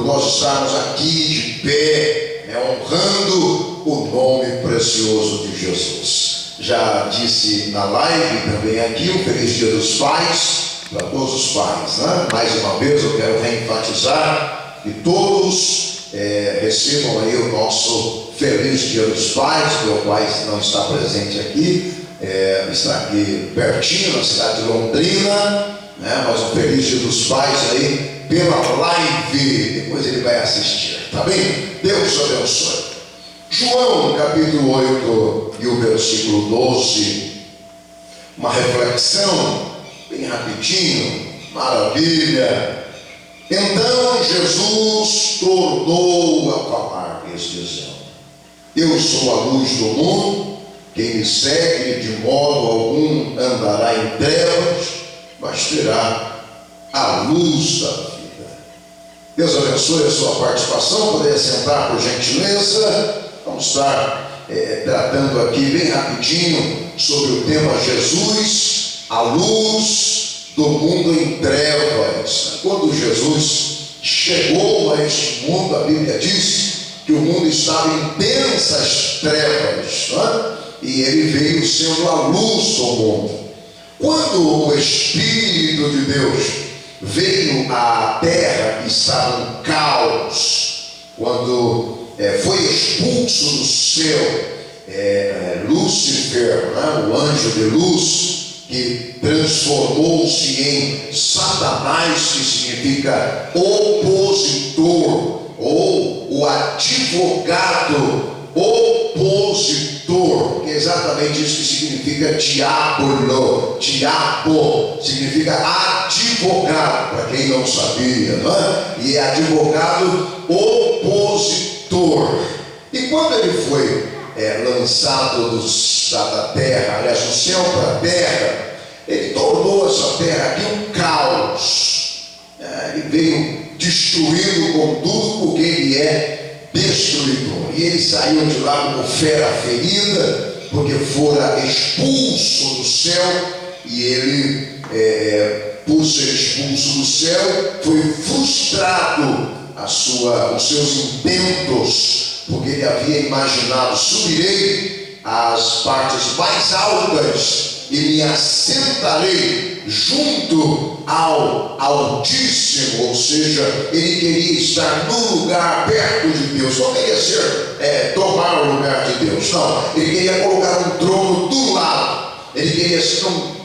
nós estarmos aqui de pé, honrando o nome precioso de Jesus. Já disse na live também aqui, um feliz Dia dos Pais, para todos os pais, né? Mais uma vez eu quero reenfatizar que todos recebam aí o nosso feliz Dia dos Pais. Meu pai não está presente aqui, está aqui pertinho, na cidade de Londrina, né? Mas um feliz Dia dos Pais aí pela live, depois ele vai assistir, tá bem? Deus abençoe. João capítulo 8 e o versículo 12, uma reflexão bem rapidinho, maravilha. Então Jesus tornou a falar-lhes dizendo: eu sou a luz do mundo, quem me segue de modo algum andará em trevas, mas terá a luz da vida. Deus abençoe a sua participação. Poder sentar por gentileza. Vamos estar tratando aqui bem rapidinho sobre o tema Jesus, a luz do mundo em trevas. Quando Jesus chegou a este mundo, a Bíblia diz que o mundo estava em densas trevas, né? E ele veio sendo a luz do mundo. Quando o Espírito de Deus veio à terra que estava em caos, quando foi expulso do céu Lúcifer, né, o anjo de luz, que transformou-se em Satanás, que significa opositor, ou o advogado opositor, que é exatamente isso que significa diabo. Diabo significa advogado, para quem não sabia, não é? E é advogado opositor. E quando ele foi lançado da terra, aliás, do céu para a terra, ele tornou essa terra aqui um caos. Ele veio destruindo com tudo, porque ele é destruidor. E ele saiu de lá como fera ferida, porque fora expulso do céu, e ele, por ser expulso do céu, foi frustrado os seus intentos, porque ele havia imaginado: subirei às partes mais altas e me assentarei junto ao Altíssimo. Ou seja, ele queria estar no lugar perto de Deus. Não queria tomar o lugar de Deus, não. Ele queria colocar um trono do lado. Ele queria ser um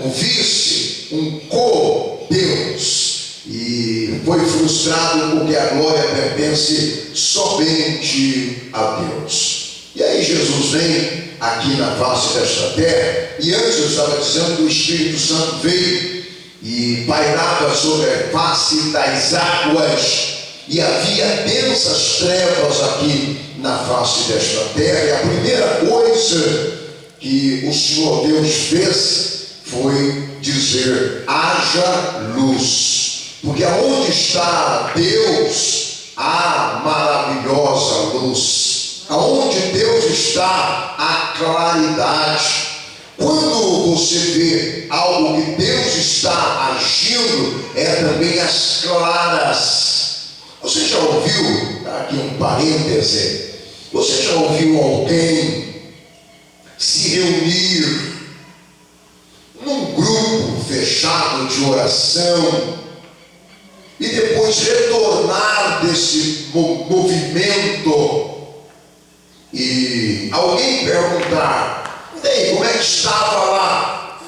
vice, um co-Deus. E foi frustrado porque a glória pertence somente a Deus. E aí Jesus vem aqui na face desta terra, e antes eu estava dizendo que o Espírito Santo veio e pairava sobre a face das águas, e havia densas trevas aqui na face desta terra. E a primeira coisa que o Senhor Deus fez foi dizer: haja luz. Porque aonde está Deus, há maravilhosa luz. Aonde Deus está, há claridade. Quando você vê algo que Deus está agindo, também as claras. Você já ouviu, aqui um parêntese, você já ouviu alguém se reunir num grupo fechado de oração e depois retornar desse movimento e alguém perguntar: e aí, como é que estava lá?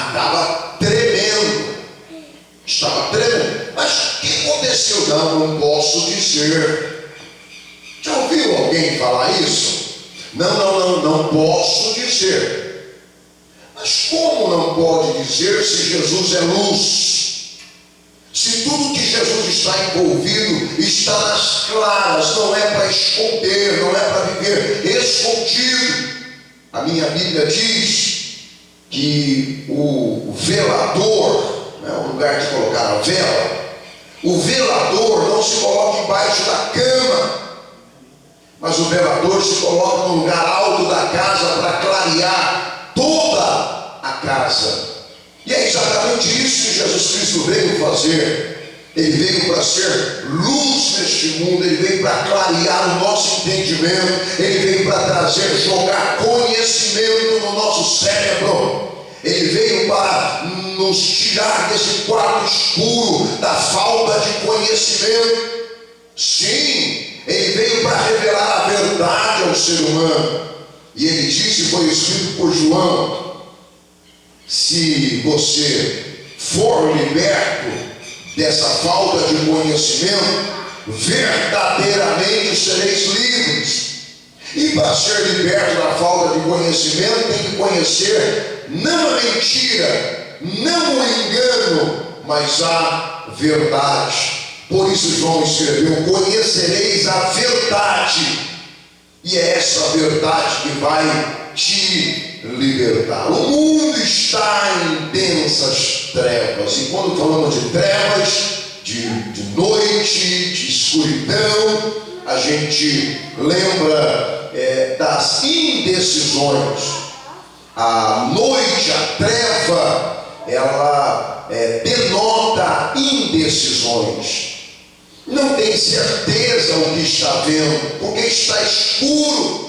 Estava tremendo. Mas o que aconteceu? Não posso dizer. Já ouviu alguém falar isso? Não posso dizer. Mas como não pode dizer se Jesus é luz? Se tudo que Jesus está envolvido está nas claras, não é para esconder, não é para viver escondido. A minha Bíblia diz que o velador, o lugar de colocar a vela, o velador não se coloca embaixo da cama, mas o velador se coloca no lugar alto da casa para clarear toda a casa. E é exatamente isso que Jesus Cristo veio fazer. Ele veio para ser luz neste mundo, ele veio para clarear o nosso entendimento, ele veio para trazer, jogar conhecimento no nosso cérebro. Ele veio para nos tirar desse quarto escuro, da falta de conhecimento. Sim, ele veio para revelar a verdade ao ser humano. E ele disse, foi escrito por João: se você for liberto dessa falta de conhecimento, verdadeiramente sereis livres. E para ser liberto da falta de conhecimento, tem que conhecer não a mentira, não o engano, mas a verdade. Por isso João escreveu: conhecereis a verdade, e é essa verdade que vai te libertar. O mundo está em densas trevas, e quando falamos de trevas, de noite, de escuridão, a gente lembra das indecisões. A noite, a treva, ela denota indecisões. Não tem certeza o que está vendo, porque está escuro.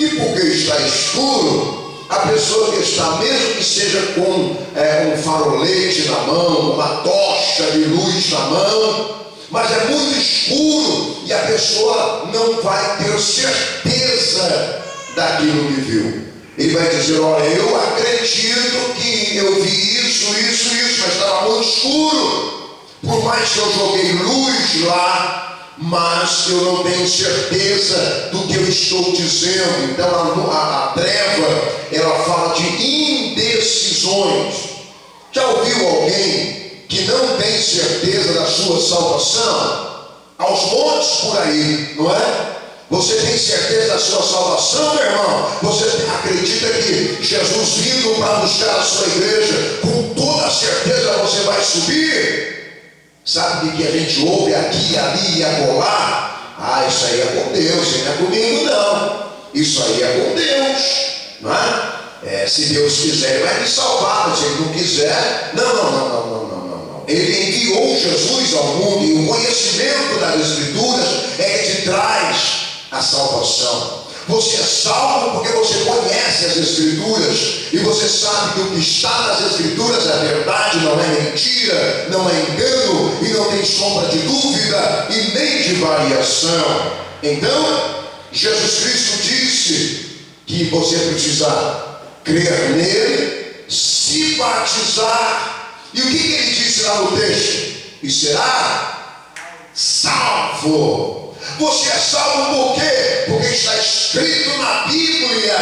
E porque está escuro, a pessoa que está, mesmo que seja com um farolete na mão, uma tocha de luz na mão, mas é muito escuro e a pessoa não vai ter certeza daquilo que viu. Ele vai dizer: olha, eu acredito que eu vi isso, mas estava muito escuro. Por mais que eu joguei luz lá, mas eu não tenho certeza do que eu estou dizendo. Então a treva, ela fala de indecisões. Já ouviu alguém que não tem certeza da sua salvação? Aos montes por aí, não é? Você tem certeza da sua salvação, meu irmão? Você acredita que Jesus vindo para buscar a sua igreja, com toda certeza você vai subir? Sabe o que a gente ouve aqui, ali e acolá? Ah, isso aí é com Deus, isso não é comigo não. Isso aí é com Deus, não é? Se Deus quiser, Ele vai me salvar, mas se Ele não quiser, não. Ele enviou Jesus ao mundo, e o conhecimento das Escrituras é que te traz a salvação. Você é salvo porque você conhece as Escrituras, e você sabe que o que está nas Escrituras é verdade, não é mentira, não é engano, e não tem sombra de dúvida e nem de variação. Então, Jesus Cristo disse que você precisa crer nele, se batizar. E o que ele disse lá no texto? E será salvo. Você é salvo por quê? Porque está escrito na Bíblia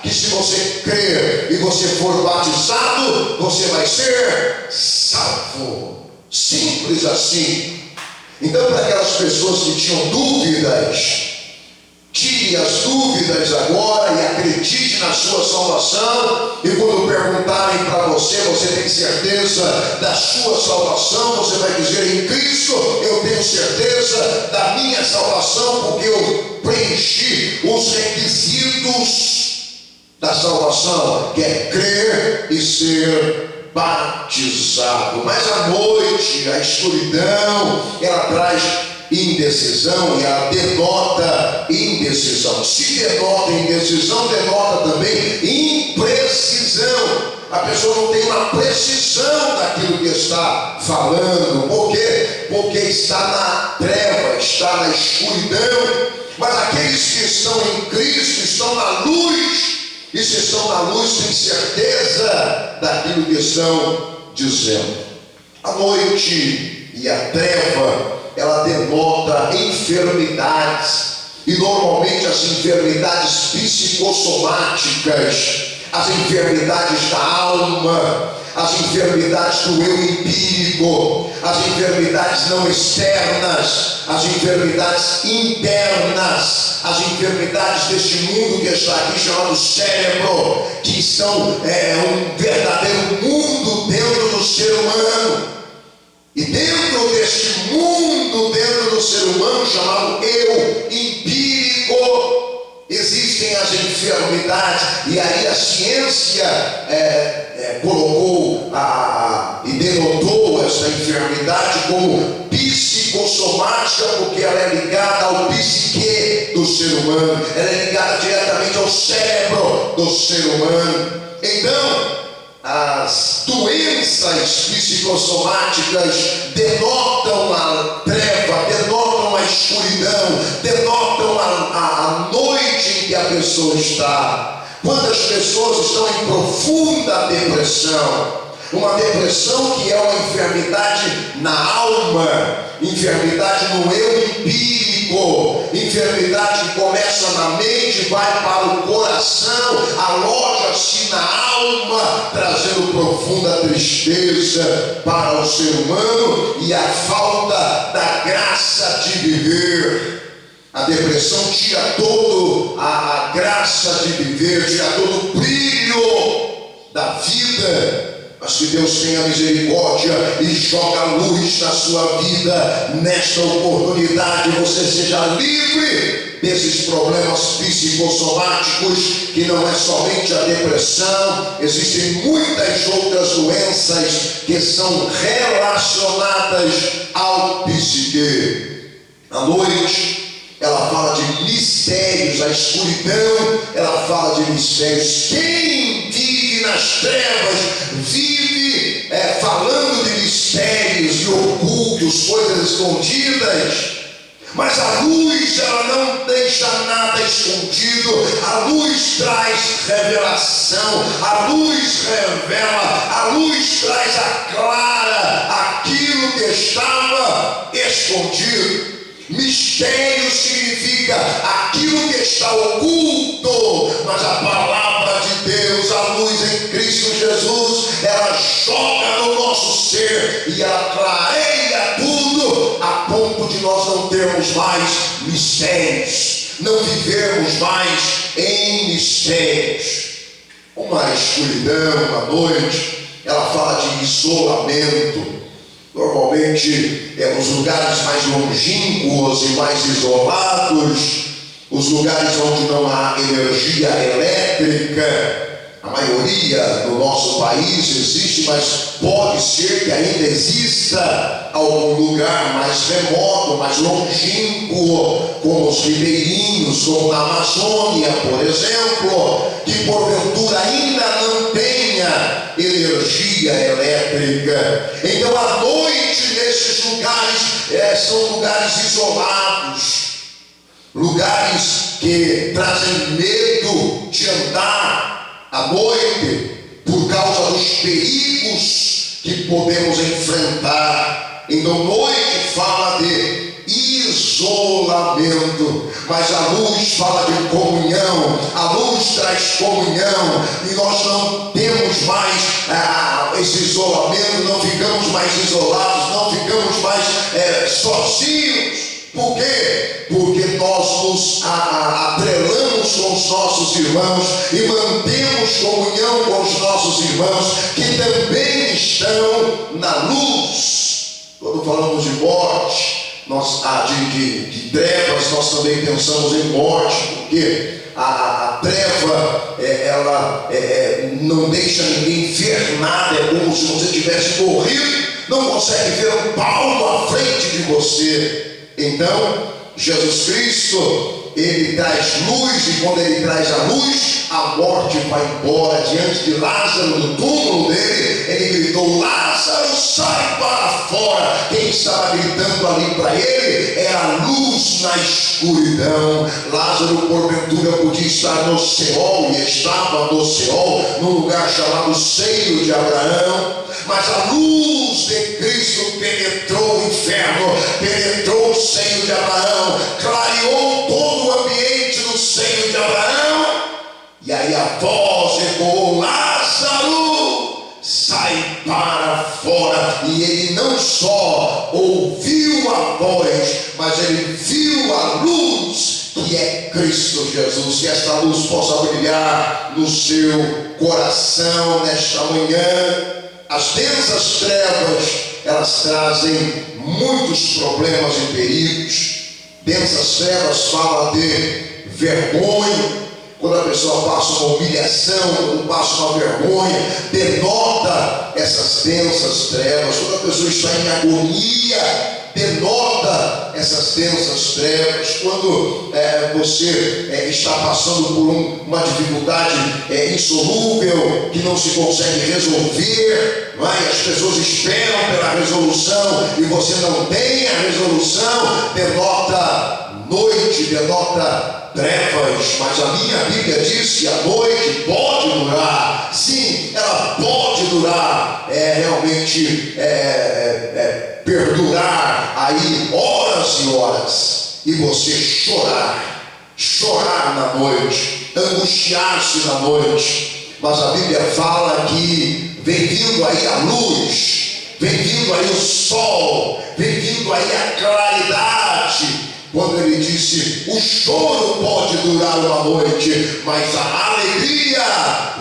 que se você crer e você for batizado, você vai ser salvo. Simples assim. Então, para aquelas pessoas que tinham dúvidas, tire as dúvidas agora e acredite na sua salvação. E quando perguntarem para você, você tem certeza da sua salvação? Você vai dizer: em Cristo eu tenho certeza da minha salvação, porque eu preenchi os requisitos da salvação, que é crer e ser batizado. Mas a noite, a escuridão, ela traz indecisão, e ela denota indecisão. Se denota indecisão, denota também imprecisão. A pessoa não tem uma precisão daquilo que está falando. Por quê? Porque está na treva, está na escuridão. Mas aqueles que estão em Cristo estão na luz, e se estão na luz, têm certeza daquilo que estão dizendo. A noite e a treva, ela denota enfermidades, e normalmente as enfermidades psicossomáticas, as enfermidades da alma, as enfermidades do eu empírico, as enfermidades não externas, as enfermidades internas, as enfermidades deste mundo que está aqui chamado cérebro, que são um verdadeiro mundo dentro do ser humano. E dentro deste mundo, dentro do ser humano chamado eu empírico, existem as enfermidades. E aí a ciência colocou e denotou esta enfermidade como psicossomática, porque ela é ligada ao psique do ser humano, ela é ligada diretamente ao cérebro do ser humano. Então, as doenças psicossomáticas denotam a treva, denotam a escuridão, denotam a noite em que a pessoa está. Quantas pessoas estão em profunda depressão? Uma depressão que é uma enfermidade na alma, enfermidade no eu empírico, enfermidade que começa na mente, vai para o coração, aloja-se na alma, trazendo profunda tristeza para o ser humano e a falta da graça de viver. A depressão tira toda a graça de viver, tira todo o brilho da vida. Mas que Deus tenha misericórdia e joga luz na sua vida. Nesta oportunidade você seja livre desses problemas psicossomáticos, que não é somente a depressão. Existem muitas outras doenças que são relacionadas ao psique. À noite ela fala de mistérios, a escuridão, ela fala de mistérios. Quem vive nas trevas, vive falando de mistérios, de ocultos, coisas escondidas. Mas a luz, ela não deixa nada escondido. A luz traz revelação, a luz revela, a luz traz a clara aquilo que estava escondido. Mistério significa aquilo que está oculto, mas a palavra de Deus, a luz em Cristo Jesus, ela joga no nosso ser e ela clareia tudo, a ponto de nós não termos mais mistérios, não vivermos mais em mistérios. Uma escuridão à noite, ela fala de isolamento. Normalmente os lugares mais longínquos e mais isolados, os lugares onde não há energia elétrica. A maioria do nosso país existe, mas pode ser que ainda exista algum lugar mais remoto, mais longínquo, como os ribeirinhos, como na Amazônia, por exemplo, que porventura ainda não tenha energia elétrica. Então à noite nesses lugares são lugares isolados, lugares que trazem medo de andar à noite por causa dos perigos que podemos enfrentar. Então noite fala de isolamento, mas a luz fala de comunhão. A luz traz comunhão e nós não temos mais esse isolamento, não ficamos mais isolados, não ficamos mais sozinhos. Por quê? Porque nós nos atrelamos com os nossos irmãos e mantemos comunhão com os nossos irmãos que também estão na luz. Quando falamos de morte, de trevas, nós também pensamos em morte, porque a treva ela não deixa ninguém ver nada, é como se você tivesse morrido, não consegue ver um palmo à frente de você. Então, Jesus Cristo, ele traz luz, e quando ele traz a luz, a morte vai embora. Diante de Lázaro, no túmulo dele, ele gritou: Lázaro, sai para fora. Quem estava gritando ali para ele era a luz na escuridão. Lázaro, porventura, podia estar no Seol, e estava no Seol, num lugar chamado Seio de Abraão. Mas a luz de Cristo penetrou o inferno, penetrou o seio de Abraão, clareou todo o ambiente do seio de Abraão. E aí a voz ecoou: Lázaro, sai para fora. E ele não só ouviu a voz, mas ele viu a luz, que é Cristo Jesus. Que esta luz possa brilhar no seu coração nesta manhã. As densas trevas, elas trazem muitos problemas e perigos. Densas trevas fala de vergonha, quando a pessoa passa uma humilhação, quando passa uma vergonha, denota essas densas trevas. Quando a pessoa está em agonia, denota essas densas trevas. Quando você está passando por uma dificuldade insolúvel, que não se consegue resolver, não é? As pessoas esperam pela resolução e você não tem a resolução, denota noite, denota trevas. Mas a minha Bíblia diz que a noite pode durar. Sim, ela pode durar, realmente perdurar aí horas e horas, e você chorar na noite, angustiar-se na noite. Mas a Bíblia fala que vem vindo aí a luz, vem vindo aí o sol, vem vindo aí a claridade. Quando ele disse: o choro pode durar uma noite, mas a alegria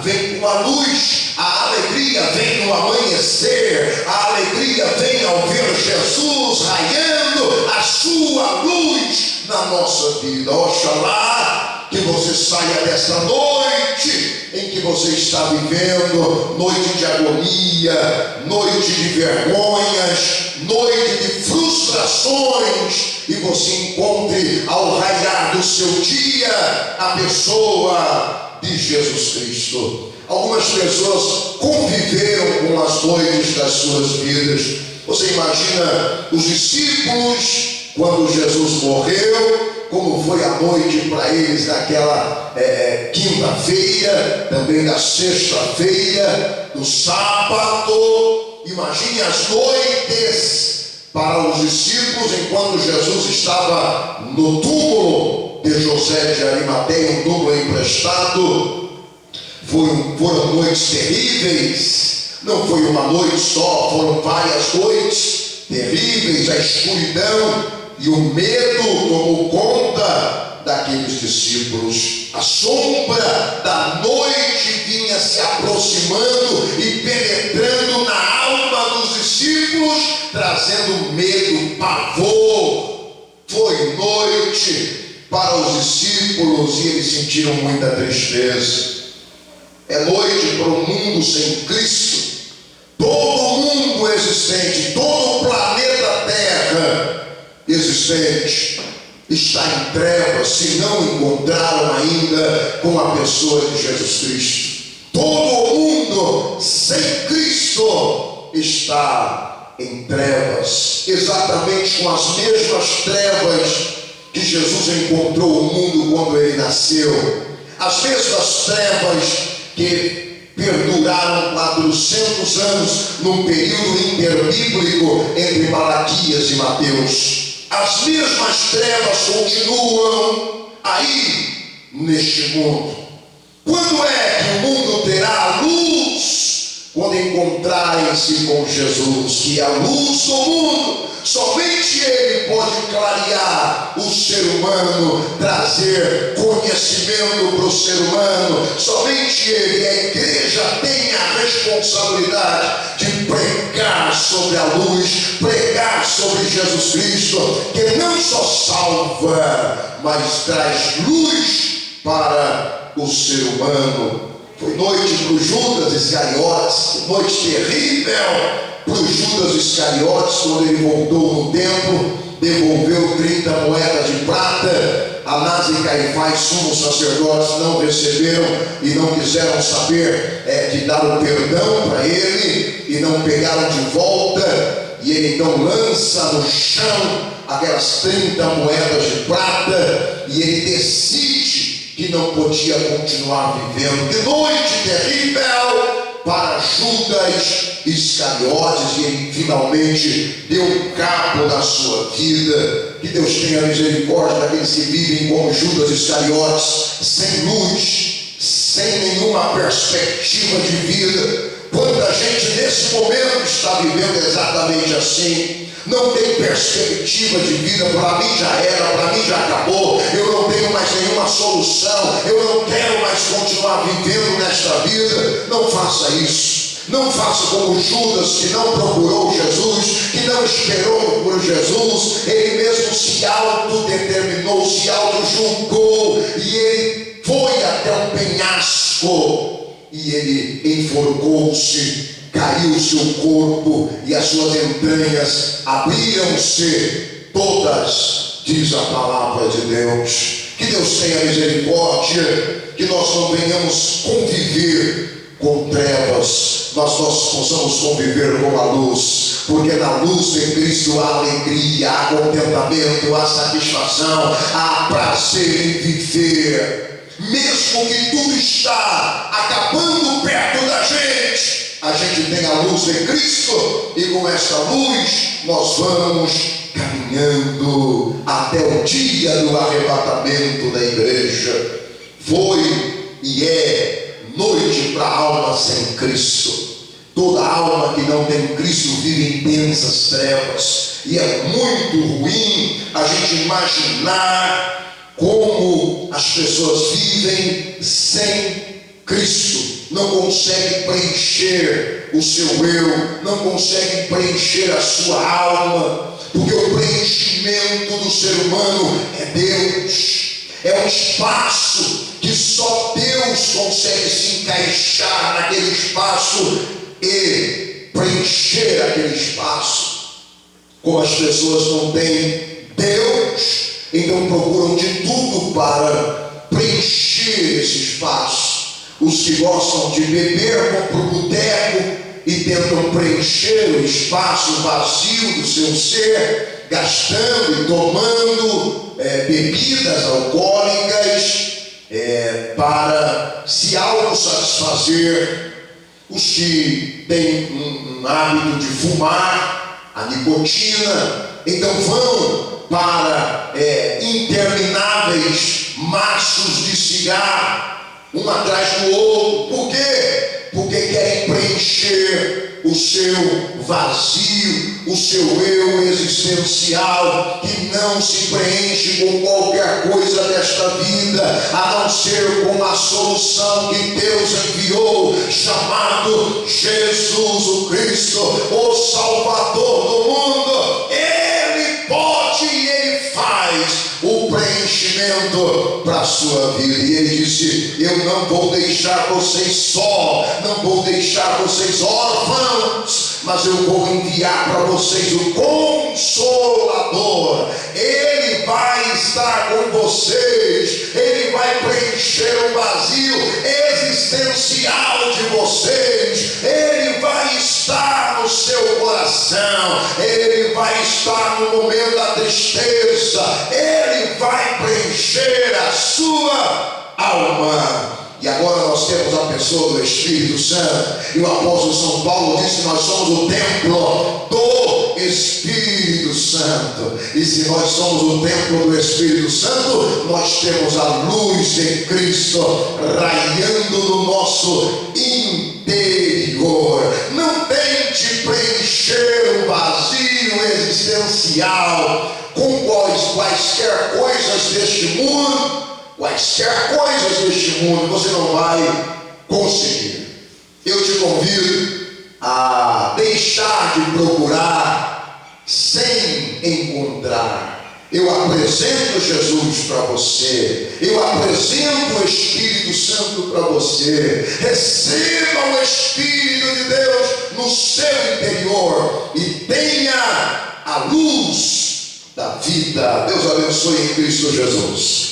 vem com a luz, a alegria vem no amanhecer, a alegria vem ao ver Jesus raiando a sua luz na nossa vida. Oxalá que você saia dessa noite em que você está vivendo, noite de agonia, noite de vergonhas, noite de frustrações, e você encontre ao raiar do seu dia a pessoa de Jesus Cristo. Algumas pessoas conviveram com as noites das suas vidas. Você imagina os discípulos quando Jesus morreu, como foi a noite para eles daquela quinta-feira, também da sexta-feira, do sábado. Imagine as noites para os discípulos enquanto Jesus estava no túmulo de José de Arimateia, um túmulo emprestado. Foram noites terríveis. Não foi uma noite só, foram várias noites terríveis. A escuridão e o medo tomou conta daqueles discípulos. A sombra da noite vinha se aproximando e penetrando na alma dos discípulos, trazendo medo, pavor. Foi noite para os discípulos e eles sentiram muita tristeza. É noite para o mundo sem Cristo. Todo o mundo existente, todo o planeta Terra existente está em trevas, se não encontraram ainda com a pessoa de Jesus Cristo. Todo o mundo sem Cristo está em trevas, exatamente com as mesmas trevas que Jesus encontrou o mundo quando ele nasceu, as mesmas trevas que perduraram 400 anos num período interbíblico entre Malaquias e Mateus. As mesmas trevas continuam aí neste mundo. Quando é que o mundo terá a luz? Quando encontrarem-se com Jesus, que é a luz do mundo. Somente Ele pode clarear o ser humano, trazer conhecimento para o ser humano. Somente Ele, a igreja, tem a responsabilidade de pregar sobre a luz, pregar sobre Jesus Cristo, que não só salva, mas traz luz para o ser humano. Foi noite para o Judas Iscariotes, noite terrível para o Judas Iscariotes, quando ele voltou no templo, devolveu 30 moedas de prata. Anás e Caifás, sumos sacerdotes, não receberam e não quiseram saber de dar o perdão para ele, e não pegaram de volta. E ele então lança no chão aquelas 30 moedas de prata, e ele decide que não podia continuar vivendo. Que noite terrível para Judas Iscariotes, e ele finalmente deu cabo da sua vida. Que Deus tenha misericórdia daqueles que vivem como Judas Iscariotes, sem luz, sem nenhuma perspectiva de vida. Quanta gente nesse momento está vivendo exatamente assim. Não tem perspectiva de vida. Para mim já era, para mim já acabou, eu não tenho mais nenhuma solução, eu não quero mais continuar vivendo nesta vida. Não faça isso. Não faça como Judas, que não procurou Jesus, que não esperou por Jesus. Ele mesmo se autodeterminou, se autojulgou, e ele foi até e ele enforcou-se, caiu o seu corpo e as suas entranhas abriram-se todas, diz a palavra de Deus. Que Deus tenha misericórdia, que nós não venhamos conviver com trevas, mas nós possamos conviver com a luz, porque na luz de Cristo há alegria, há contentamento, há satisfação, há prazer em viver. Mesmo que tudo está acabando perto da gente, a gente tem a luz de Cristo, e com essa luz nós vamos caminhando até o dia do arrebatamento da igreja. Foi e é noite para a alma sem Cristo. Toda alma que não tem Cristo vive em densas trevas, e é muito ruim a gente imaginar como as pessoas vivem sem Cristo. Não consegue preencher o seu eu, não consegue preencher a sua alma, porque o preenchimento do ser humano é Deus. É um espaço que só Deus consegue se encaixar naquele espaço e preencher aquele espaço. Como as pessoas não têm Deus, então procuram de tudo para preencher esse espaço. Os que gostam de beber vão para o boteco e tentam preencher o espaço vazio do seu ser, gastando e tomando bebidas alcoólicas para se autossatisfazer. Os que têm um hábito de fumar, a nicotina, então vão para intermináveis maços de cigarro, um atrás do outro. Por quê? Porque querem preencher o seu vazio, o seu eu existencial, que não se preenche com qualquer coisa desta vida, a não ser com a solução que Deus enviou, chamado Jesus o Cristo, o Salvador do mundo. Ele pode e Ele faz o preenchimento para a sua vida. E Ele disse: eu não vou deixar vocês só, não vou deixar vocês órfãos, mas eu vou enviar para vocês o Consolador. Ele vai estar com vocês, Ele vai preencher o vazio existencial de vocês, Ele vai estar no seu coração, Ele vai estar no momento da tristeza, Ele vai preencher a sua alma. E agora nós temos a pessoa do Espírito Santo, e o apóstolo São Paulo disse que nós somos o templo do Espírito Santo. E se nós somos o templo do Espírito Santo, nós temos a luz de Cristo raiando no nosso interior. Não tente preencher o vazio existencial com quaisquer coisas deste mundo. Quaisquer coisas deste mundo você não vai conseguir. Eu te convido a deixar de procurar sem encontrar. Eu apresento Jesus para você, eu apresento o Espírito Santo para você. Receba o Espírito de Deus no seu interior e tenha a luz da vida. Deus abençoe em Cristo Jesus.